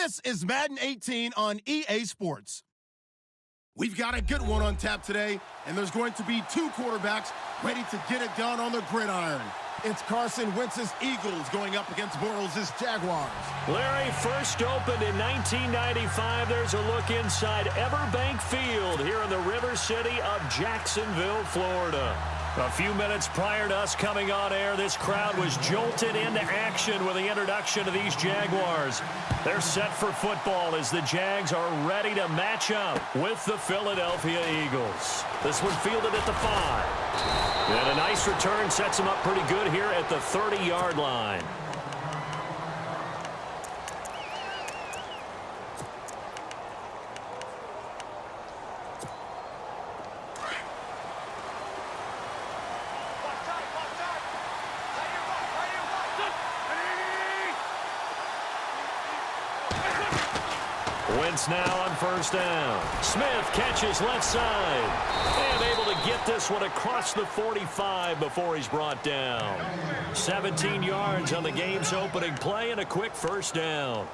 This is Madden 18 on EA Sports. We've got a good one on tap today, and there's going to be two quarterbacks ready to get it done on the gridiron. It's Carson Wentz's Eagles going up against Bortles' Jaguars. Larry, first opened in 1995. There's a look inside Everbank Field here in the River City of Jacksonville, Florida. A few minutes prior to us coming on air, this crowd was jolted into action with the introduction of these Jaguars. They're set for football as the Jags are ready to match up with the Philadelphia Eagles. This one fielded at the 5. And a nice return sets them up pretty good here at the 30-yard line. Wentz now on first down. Smith catches left side. And able to get this one across the 45 before he's brought down. 17 yards on the game's opening play and a quick first down.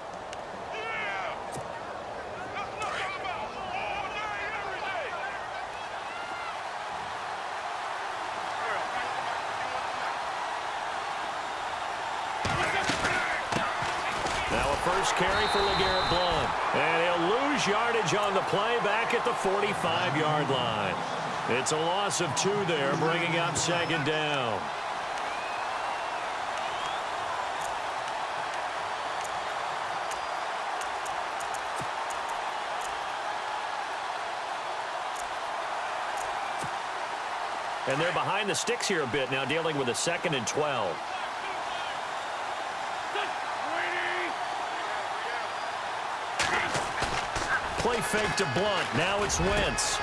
First carry for LeGarrette Blount. And he'll lose yardage on the play back at the 45-yard line. It's a loss of 2 there, bringing up second down. And they're behind the sticks here a bit now, dealing with a 2nd and 12. Play fake to Blount. Now it's Wentz.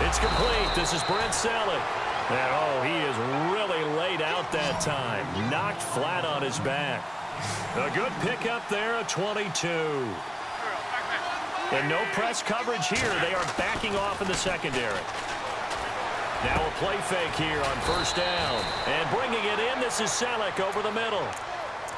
It's complete. This is Brent Selleck. And, oh, he is really laid out that time. Knocked flat on his back. A good pickup there, a 22. And no press coverage here. They are backing off in the secondary. Now a play fake here on first down. And bringing it in, this is Selleck over the middle.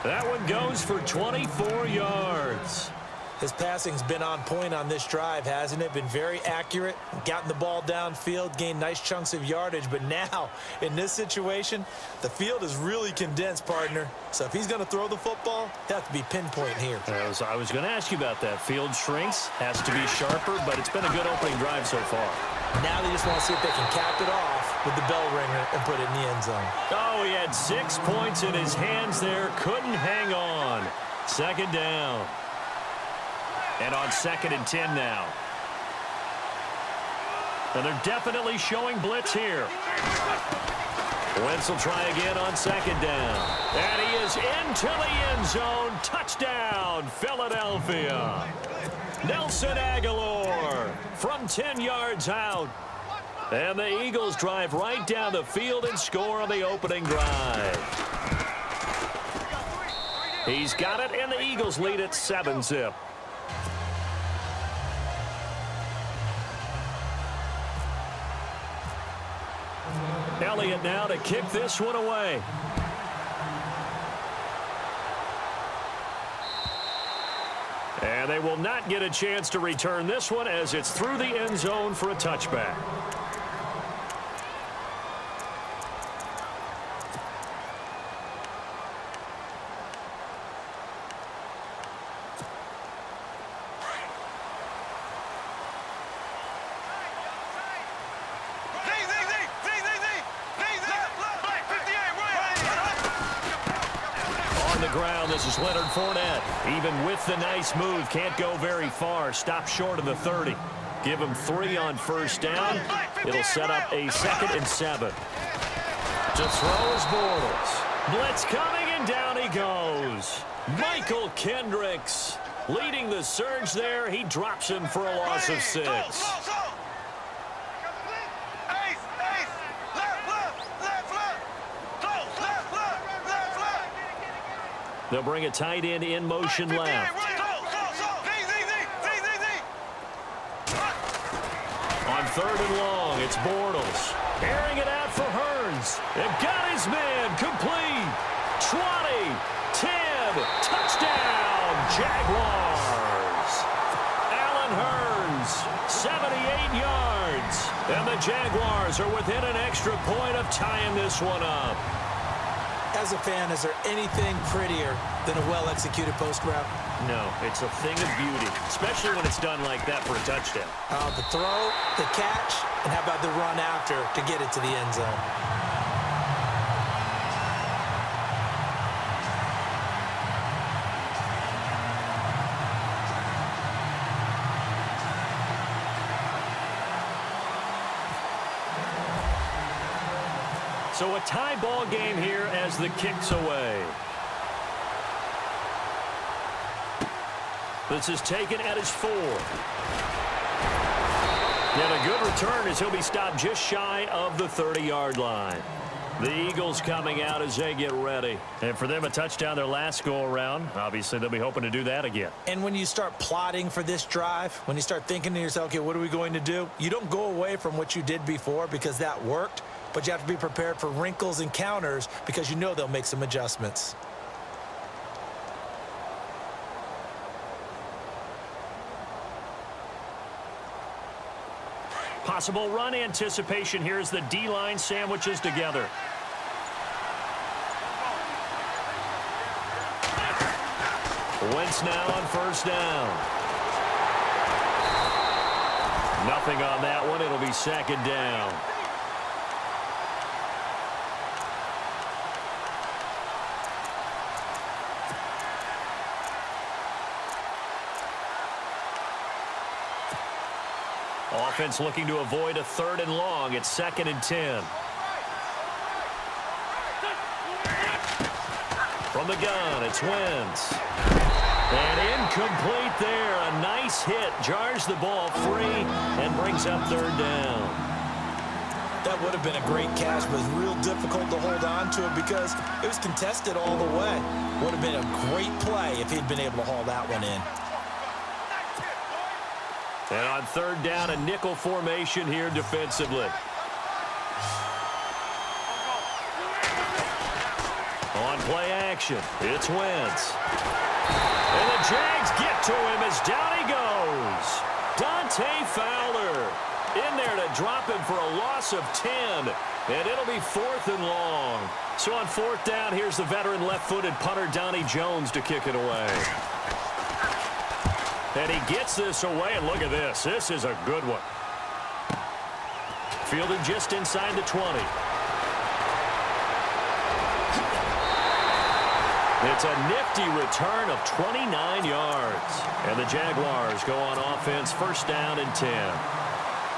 That one goes for 24 yards. His passing's been on point on this drive, hasn't it? Been very accurate, gotten the ball downfield, gained nice chunks of yardage. But now, in this situation, the field is really condensed, partner. So if he's going to throw the football, he'll have to be pinpoint here. I was going to ask you about that. Field shrinks, has to be sharper, but it's been a good opening drive so far. Now they just want to see if they can cap it off with the bell ringer and put it in the end zone. Oh, he had 6 points in his hands there. Couldn't hang on. Second down. And on 2nd and 10 now. And they're definitely showing blitz here. Wentz will try again on 2nd down. And he is into the end zone. Touchdown, Philadelphia. Nelson Aguilar from 10 yards out. And the Eagles drive right down the field and score on the opening drive. He's got it, and the Eagles lead at 7-zip. Elliott now to kick this one away. And they will not get a chance to return this one as it's through the end zone for a touchback. This is Leonard Fournette. Even with the nice move, can't go very far. Stop short of the 30. Give him 3 on first down. It'll set up a 2nd and 7. To throw is Bortles. Blitz coming, and down he goes. Michael Kendricks leading the surge there. He drops him for a loss of 6. They'll bring a tight end in motion left. On 3rd and long, it's Bortles. Airing it out for Hearns. They've got his man complete. 20, 10, touchdown, Jaguars. the Jaguars are within an extra point of tying this one up. As a fan, is there anything prettier than a well-executed post route? No, it's a thing of beauty, especially when it's done like that for a touchdown. The throw, the catch, and how about the run after to get it to the end zone? So a tie ball game here as the kick's away. This is taken at his 4. And a good return as he'll be stopped just shy of the 30-yard line. The Eagles coming out as they get ready. And for them, a touchdown their last go-around. Obviously, they'll be hoping to do that again. And when you start plotting for this drive, when you start thinking to yourself, okay, what are we going to do? You don't go away from what you did before because that worked. But you have to be prepared for wrinkles and counters because you know they'll make some adjustments. Possible run anticipation here as the D-line sandwiches together. Wentz now on first down. Nothing on that one. It'll be second down. Offense looking to avoid a 3rd and long. It's 2nd and 10. From the gun, it's Wentz. And incomplete there. A nice hit. Jars the ball free and brings up 3rd down. That would have been a great catch, but it's real difficult to hold on to it because it was contested all the way. Would have been a great play if he'd been able to haul that one in. And on 3rd down, a nickel formation here defensively. On play action, it's Wentz. And the Jags get to him as down he goes. Dante Fowler in there to drop him for a loss of 10. And it'll be 4th and long. So on 4th down, here's the veteran left-footed punter Donnie Jones to kick it away. And he gets this away, and look at this. This is a good one. Fielded just inside the 20. It's a nifty return of 29 yards. And the Jaguars go on offense, 1st down and 10.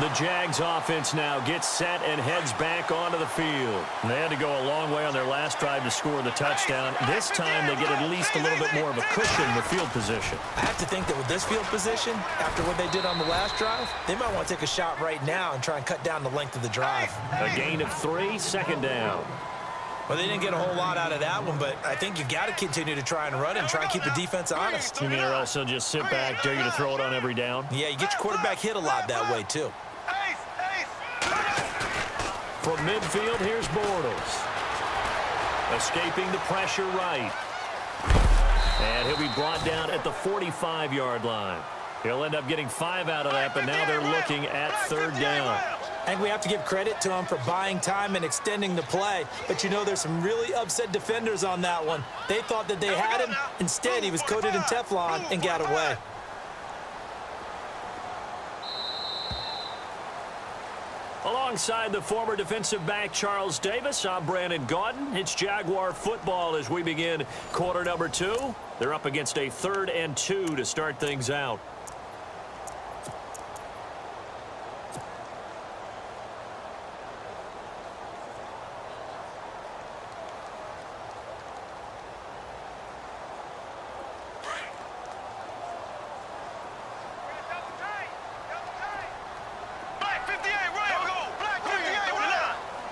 The Jags offense now gets set and heads back onto the field. They had to go a long way on their last drive to score the touchdown. This time they get at least a little bit more of a cushion with field position. I have to think that with this field position, after what they did on the last drive, they might want to take a shot right now and try and cut down the length of the drive. A gain of 3, 2nd down. Well, they didn't get a whole lot out of that one, but I think you've got to continue to try and run and try and keep the defense honest. You mean or else they'll just sit back, dare you to throw it on every down? Yeah, you get your quarterback hit a lot that way, too. From midfield, here's Bortles. Escaping the pressure right. And he'll be brought down at the 45-yard line. He'll end up getting 5 out of that, but now they're looking at 3rd down. I think we have to give credit to him for buying time and extending the play. But, you know, there's some really upset defenders on that one. They thought that they had him. Instead, he was coated in Teflon and got away. Alongside the former defensive back Charles Davis, I'm Brandon Gaudin. It's Jaguar football as we begin quarter number 2. They're up against a 3rd and 2 to start things out.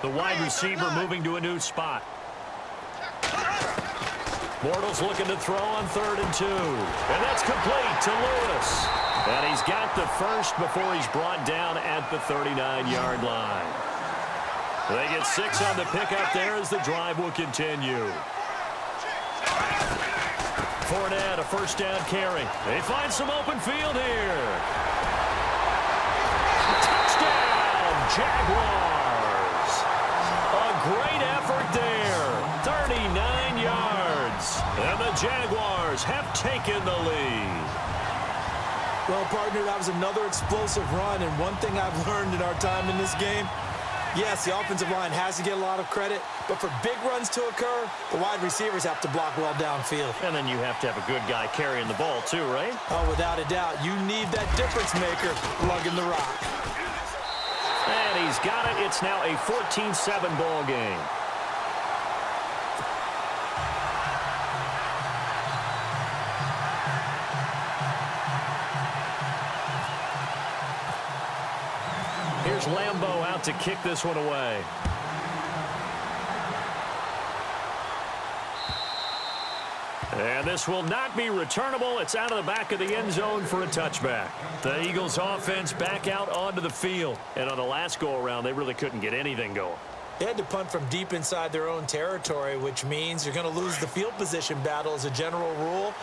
The wide receiver moving to a new spot. Bortles looking to throw on 3rd and 2. And that's complete to Lewis. And he's got the first before he's brought down at the 39-yard line. They get 6 on the pickup there as the drive will continue. Fournette, a 1st down carry. They find some open field here. Touchdown! Jaguars. A great effort there. 39 yards. And the Jaguars have taken the lead. Well, partner, that was another explosive run, and one thing I've learned in our time in this game, yes, the offensive line has to get a lot of credit, but for big runs to occur, the wide receivers have to block well downfield. And then you have to have a good guy carrying the ball too, right? Oh, without a doubt. You need that difference maker lugging the rock. And he's got it. It's now a 14-7 ball game. Here's Lambeau out to kick this one away. And this will not be returnable. It's out of the back of the end zone for a touchback. The Eagles offense back out onto the field. And on the last go-around, they really couldn't get anything going. They had to punt from deep inside their own territory, which means you're going to lose the field position battle as a general rule.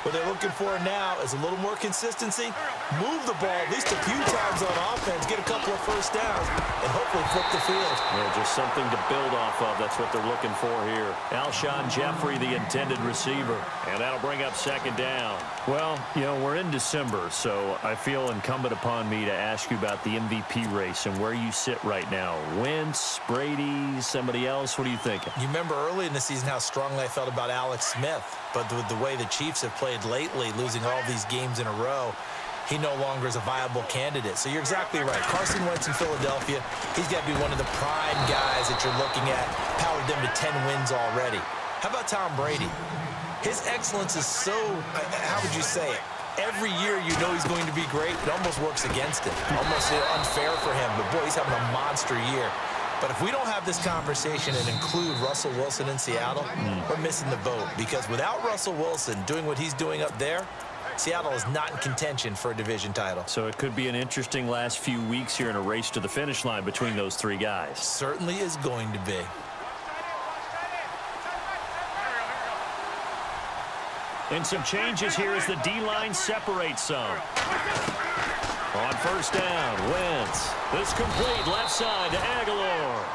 What they're looking for now is a little more consistency, move the ball at least a few times on offense, get a couple of first downs, and hopefully flip the field. Yeah, just something to build off of. That's what they're looking for here. Alshon Jeffrey, the intended receiver, and that'll bring up second down. Well, you know, we're in December, so I feel incumbent upon me to ask you about the MVP race and where you sit right now. Wentz, Brady, somebody else? What are you thinking? You remember early in the season how strongly I felt about Alex Smith, but with the way the Chiefs have played lately, losing all these games in a row, he no longer is a viable candidate. So you're exactly right. Carson Wentz in Philadelphia, he's got to be one of the prime guys that you're looking at, powered them to 10 wins already. How about Tom Brady? His excellence is so, how would you say it? Every year you know he's going to be great. It almost works against him. Almost unfair for him. But, boy, he's having a monster year. But if we don't have this conversation and include Russell Wilson in Seattle, we're missing the boat. Because without Russell Wilson doing what he's doing up there, Seattle is not in contention for a division title. So it could be an interesting last few weeks here in a race to the finish line between those three guys. Certainly is going to be. And some changes here as the D-line separates some. On first down, Wentz. This complete left side to Aguilar.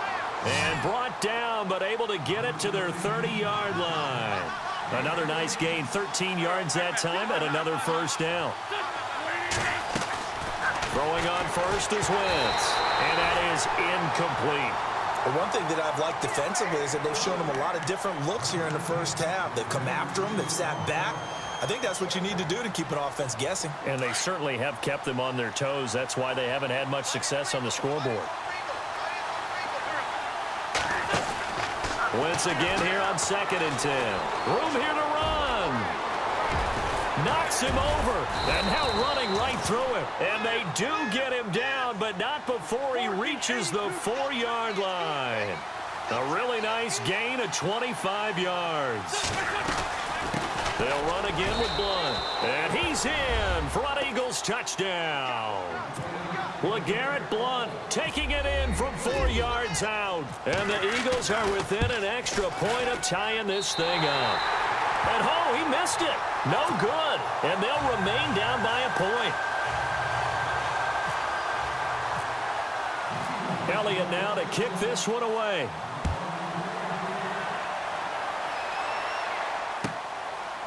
And brought down, but able to get it to their 30-yard line. Another nice gain, 13 yards that time, and another first down. Throwing on first is Wentz. And that is incomplete. The one thing that I've liked defensively is that they've shown him a lot of different looks here in the first half. They've come after him. They've sat back. I think that's what you need to do to keep an offense guessing. And they certainly have kept them on their toes. That's why they haven't had much success on the scoreboard. Wentz again here on 2nd and 10. Room here to run. Knocks him over. And now running right through him. And they do get him down, but not before he reaches the 4-yard line. A really nice gain of 25 yards. They'll run again with Blunt. And he's in for an Eagles touchdown. LeGarrette Blunt taking it in from 4 yards out. And the Eagles are within an extra point of tying this thing up. And oh, he missed it. No good. And they'll remain down by a point. Elliott now to kick this one away.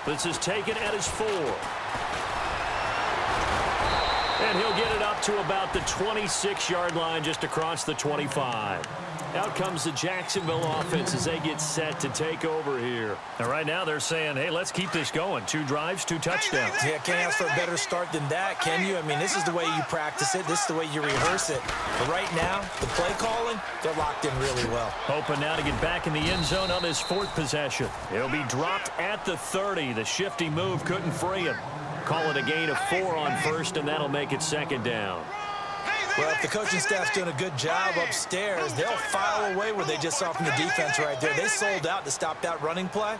This is taken at his 4. And he'll get it up to about the 26-yard line, just across the 25. Out comes the Jacksonville offense as they get set to take over here. And right now they're saying, hey, let's keep this going. 2 drives, 2 touchdowns. Yeah, can't ask for a better start than that, can you? I mean, this is the way you practice it. This is the way you rehearse it. But right now, the play calling, they're locked in really well. Hoping now to get back in the end zone on his 4th possession. He'll be dropped at the 30. The shifty move couldn't free him. Call it a gain of 4 on first, and that'll make it 2nd down. Well, if the coaching staff's doing a good job upstairs, they'll file away what they just saw from the defense right there. They sold out to stop that running play.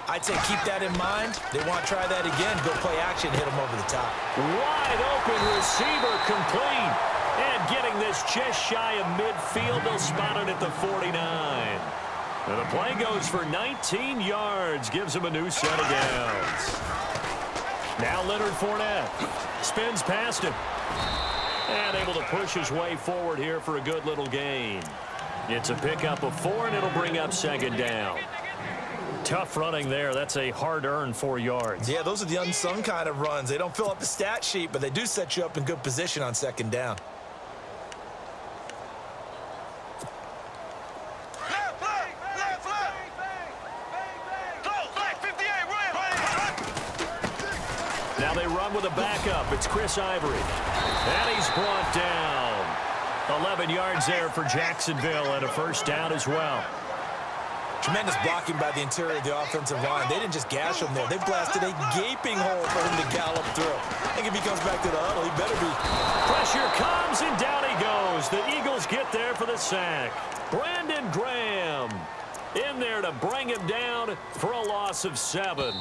I'd say keep that in mind. They want to try that again, go play action, hit them over the top. Wide open receiver complete. And getting this just shy of midfield, they'll spot it at the 49. And the play goes for 19 yards, gives him a new set of downs. Now Leonard Fournette spins past him. And able to push his way forward here for a good little gain. It's a pickup of 4, and it'll bring up second down. Tough running there. That's a hard-earned 4 yards. Yeah, those are the unsung kind of runs. They don't fill up the stat sheet, but they do set you up in good position on second down. Now they run with a backup. It's Chris Ivory. And he's brought down. 11 yards there for Jacksonville and a first down as well. Tremendous blocking by the interior of the offensive line. They didn't just gash him there. They blasted a gaping hole for him to gallop through. I think if he comes back to the huddle, he better be. Pressure comes, and down he goes. The Eagles get there for the sack. Brandon Graham in there to bring him down for a loss of 7.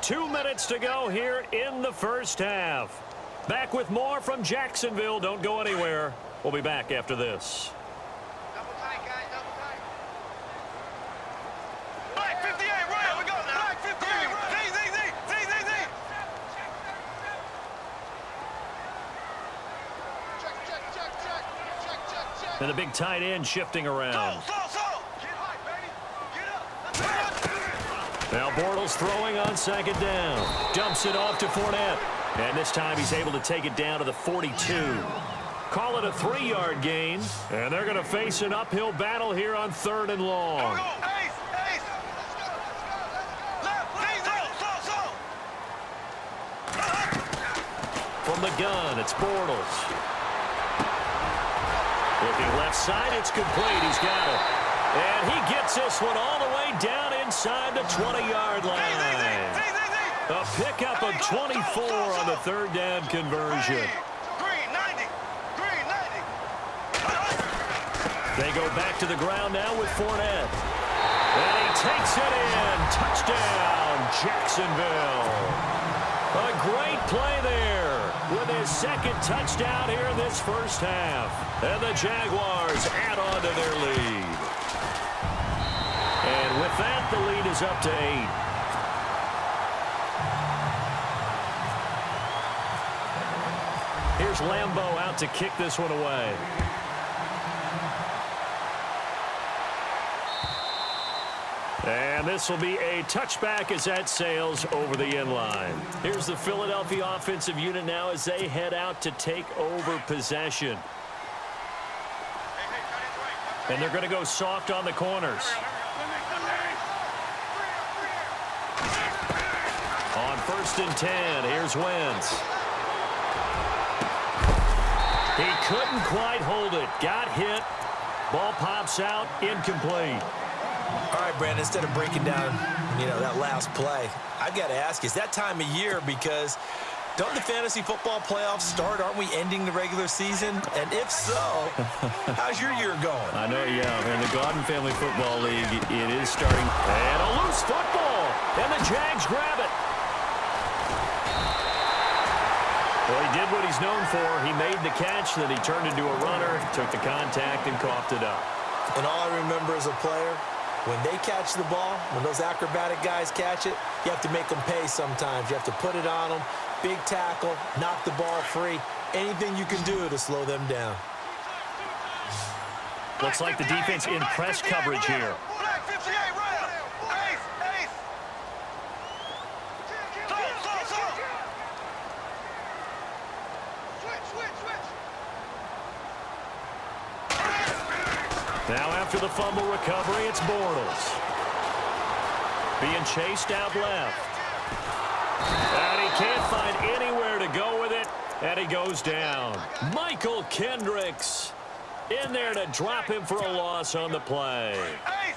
2 minutes to go here in the first half. Back with more from Jacksonville. Don't go anywhere. We'll be back after this. Double tight, guys. Double tight. Black 58, right. We go now. Black 58, right. Z. Check. And the big tight end shifting around. So. Get high, baby. Get up. Now Bortles throwing on second down. Dumps it off to Fournette. And this time he's able to take it down to the 42. Call it a 3-yard gain. And they're going to face an uphill battle here on 3rd and long. Ace. From the gun, it's Bortles. Looking left side, it's complete. He's got it. And he gets this one all the way down inside the 20-yard line. A pickup of 24 on the 3rd down conversion. Green 90. They go back to the ground now with Fournette. And he takes it in. Touchdown, Jacksonville. A great play there with his second touchdown here in this first half. And the Jaguars add on to their lead. And with that, the lead is up to 8. Here's Lambeau out to kick this one away. And this will be a touchback as that sails over the end line. Here's the Philadelphia offensive unit now as they head out to take over possession. And they're going to go soft on the corners. On 1st and 10, here's Wentz. He couldn't quite hold it. Got hit. Ball pops out. Incomplete. All right, Brandon, instead of breaking down, that last play, I've got to ask, is that time of year because don't the fantasy football playoffs start? Aren't we ending the regular season? And if so, how's your year going? I know, yeah. In the Godden Family Football League, it is starting. And a loose football. And the Jags grab it. Well, he did what he's known for. He made the catch, then he turned into a runner, took the contact, and coughed it up. And all I remember as a player, when they catch the ball, when those acrobatic guys catch it, you have to make them pay sometimes. You have to put it on them, big tackle, knock the ball free, anything you can do to slow them down. Looks like the defense in press coverage here. Black 58, right. Ace. Switch. Now after the fumble recovery, it's Bortles. Being chased out left. And he can't find anywhere to go with it, and he goes down. Michael Kendricks in there to drop him for a loss on the play. Ace.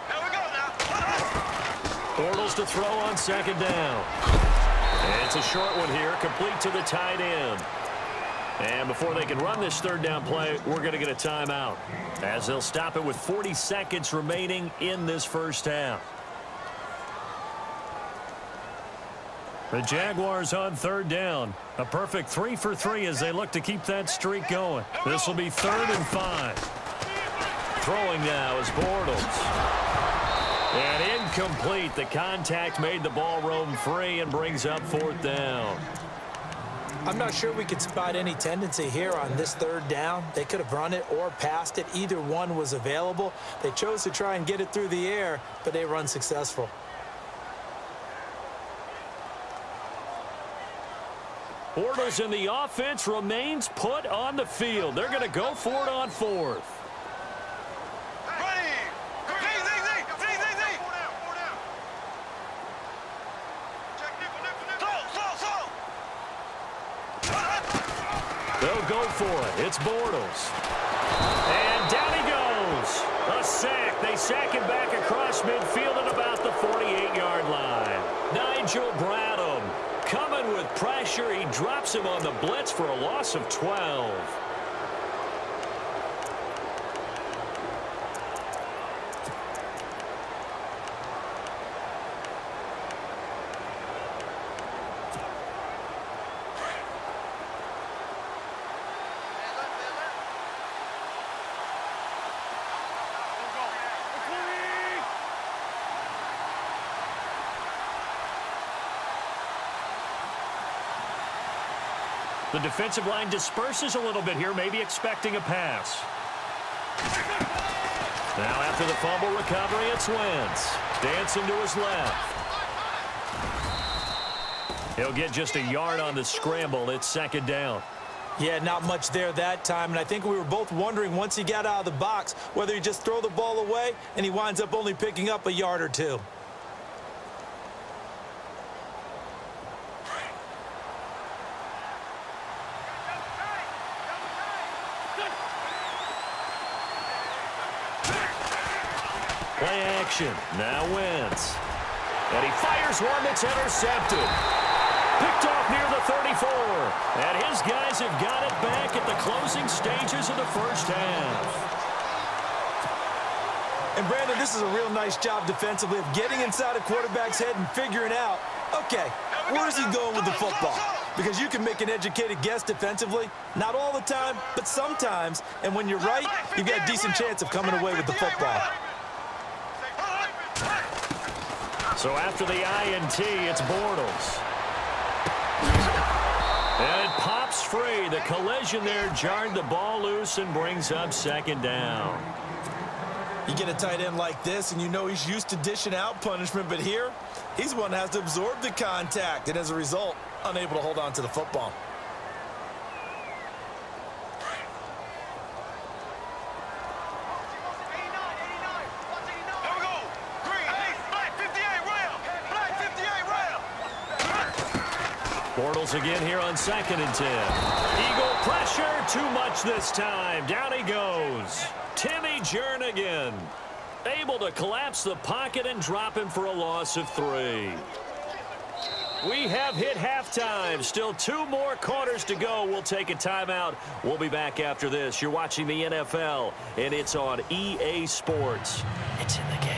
There we go now. Bortles to throw on second down. It's a short one here, complete to the tight end. And before they can run this 3rd down play, we're going to get a timeout, as they'll stop it with 40 seconds remaining in this first half. The Jaguars on 3rd down. A perfect 3 for 3 as they look to keep that streak going. This will be 3rd and 5. Throwing now is Bortles. And incomplete. The contact made the ball roam free and brings up 4th down. I'm not sure we could spot any tendency here on this 3rd down. They could have run it or passed it. Either one was available. They chose to try and get it through the air, but they were unsuccessful. Bortles in the offense remains put on the field. They're going to go for it on 4th. They'll go for it. It's Bortles. And down he goes. A sack. They sack him back across midfield at about the 48-yard line. Nigel Bradham coming with pressure. He drops him on the blitz for a loss of 12. The defensive line disperses a little bit here, maybe expecting a pass. Now after the fumble recovery, it's Wentz. Dancing to his left. He'll get just a yard on the scramble. It's 2nd down. Yeah, not much there that time, and I think we were both wondering once he got out of the box whether he just throw the ball away and he winds up only picking up a yard or two. Play action. Now Wentz. And he fires one that's intercepted. Picked off near the 34. And his guys have got it back at the closing stages of the 1st half. And, Brandon, this is a real nice job defensively of getting inside a quarterback's head and figuring out, okay, where is he going with the football? Because you can make an educated guess defensively. Not all the time, but sometimes. And when you're right, you've got a decent chance of coming away with the football. So after the INT, it's Bortles. And it pops free. The collision there jarred the ball loose and brings up 2nd down. You get a tight end like this, and you know he's used to dishing out punishment, but here, he's the one that has to absorb the contact, and as a result, unable to hold on to the football. Bortles again here on 2nd and 10. Eagle pressure, too much this time. Down he goes. Timmy Jernigan able to collapse the pocket and drop him for a loss of 3. We have hit halftime. Still 2 more quarters to go. We'll take a timeout. We'll be back after this. You're watching the NFL, and it's on EA Sports. It's in the game.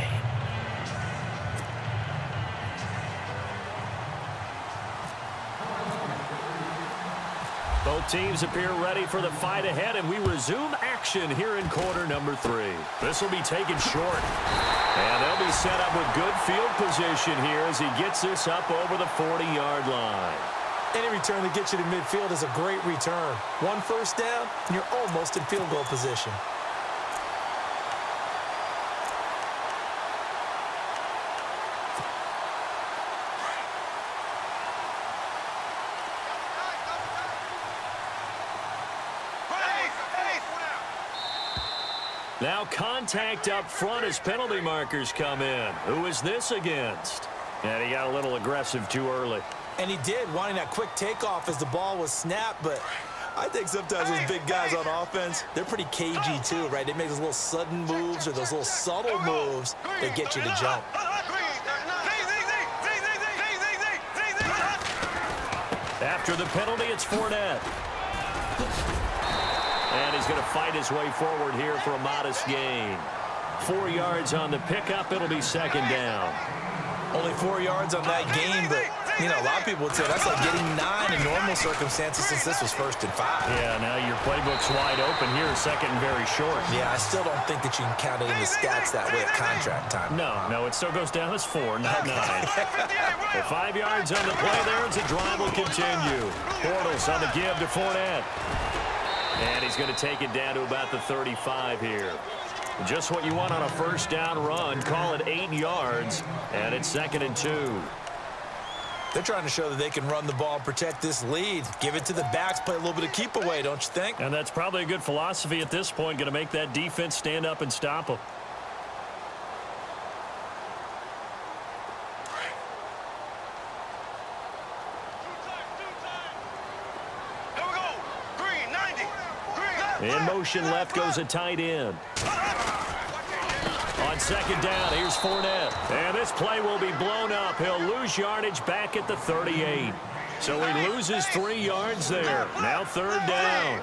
Both teams appear ready for the fight ahead, and we resume action here in quarter number 3. This will be taken short. And they'll be set up with good field position here as he gets this up over the 40-yard line. Any return that gets you to midfield is a great return. 1 first down, and you're almost in field goal position. Now contact up front as penalty markers come in. Who is this against? And he got a little aggressive too early. And he did, wanting that quick takeoff as the ball was snapped, but I think sometimes those big guys on offense, they're pretty cagey too, right? They make those little sudden moves or those little subtle moves that get you to jump. After the penalty, it's Fournette. And he's going to fight his way forward here for a modest gain. 4 yards on the pickup. It'll be 2nd down. Only 4 yards on that gain, but You know, a lot of people would say that's like getting 9 in normal circumstances since this was 1st and 5. Yeah, now your playbook's wide open here, 2nd and very short. Yeah, I still don't think that you can count it in the stats that way at contract time. No, it still goes down as 4, not 9. Well, 5 yards on the play there as the drive will continue. Bortles on the give to Fournette. And he's going to take it down to about the 35 here. Just what you want on a 1st down run. Call it 8 yards, and it's 2nd and 2. They're trying to show that they can run the ball, protect this lead. Give it to the backs, play a little bit of keep away, don't you think? And that's probably a good philosophy at this point, going to make that defense stand up and stop them. In motion left goes a tight end. On 2nd down, here's Fournette. And this play will be blown up. He'll lose yardage back at the 38. So he loses 3 yards there. Now 3rd down.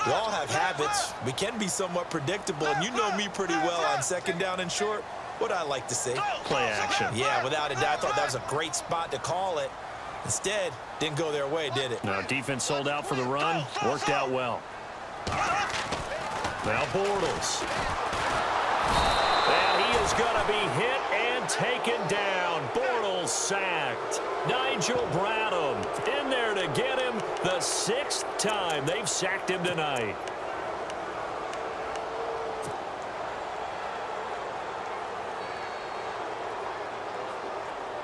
We all have habits. We can be somewhat predictable, and you know me pretty well on 2nd down and short. What I like to see? Play action. Yeah, without a doubt. I thought that was a great spot to call it. Instead, didn't go their way, did it? No, defense sold out for the run. Worked out well. Now Bortles. And he is going to be hit and taken down. Bortles sacked. Nigel Bradham in there to get him the 6th time they've sacked him tonight.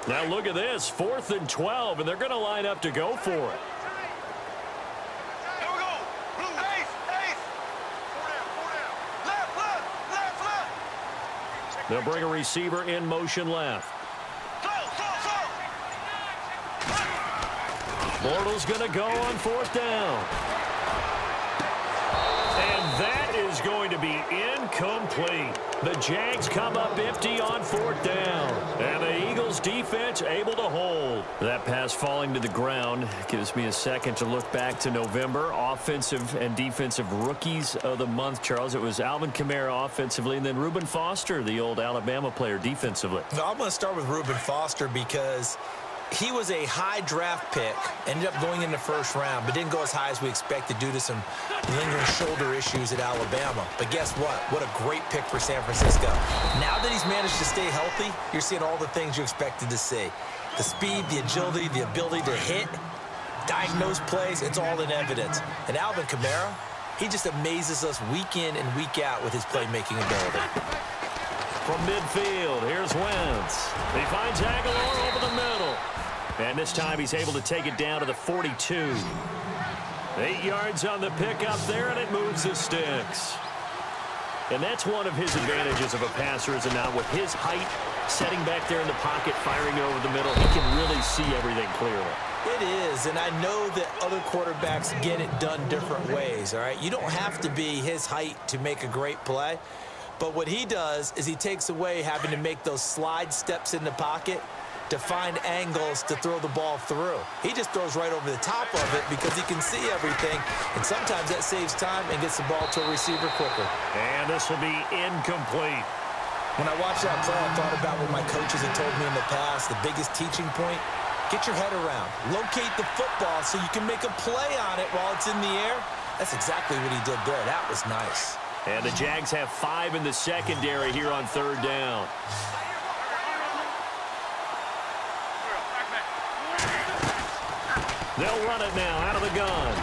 Now look at this, 4th and 12, and they're going to line up to go for it. They'll bring a receiver in motion left. Bortles going to go on 4th down. And that is going to be incomplete. The Jags come up empty on 4th down. And the Eagles defense able to hold. That pass falling to the ground gives me a second to look back to November. Offensive and defensive rookies of the month, Charles. It was Alvin Kamara offensively, and then Reuben Foster, the old Alabama player, defensively. No, I'm going to start with Reuben Foster because he was a high draft pick, ended up going in the 1st round, but didn't go as high as we expected due to some lingering shoulder issues at Alabama. But guess what? What a great pick for San Francisco. Now that he's managed to stay healthy, you're seeing all the things you expected to see. The speed, the agility, the ability to hit, diagnose plays, it's all in evidence. And Alvin Kamara, he just amazes us week in and week out with his playmaking ability. From midfield, here's Wentz. He finds Aguilar over the middle. And this time he's able to take it down to the 42. 8 yards on the pickup there, and it moves the sticks. And that's one of his advantages of a passer, is it not? With his height, setting back there in the pocket, firing over the middle, he can really see everything clearly. It is, and I know that other quarterbacks get it done different ways, all right? You don't have to be his height to make a great play. But what he does is he takes away having to make those slide steps in the pocket to find angles to throw the ball through. He just throws right over the top of it because he can see everything, and sometimes that saves time and gets the ball to a receiver quicker. And this will be incomplete. When I watched that play, I thought about what my coaches had told me in the past. The biggest teaching point, get your head around. Locate the football so you can make a play on it while it's in the air. That's exactly what he did there. That was nice. And the Jags have 5 in the secondary here on 3rd down. They'll run it now out of the gun.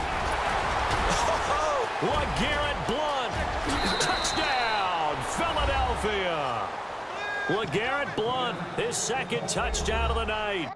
LeGarrette Blount. Touchdown, Philadelphia. LeGarrette Blount, his 2nd touchdown of the night.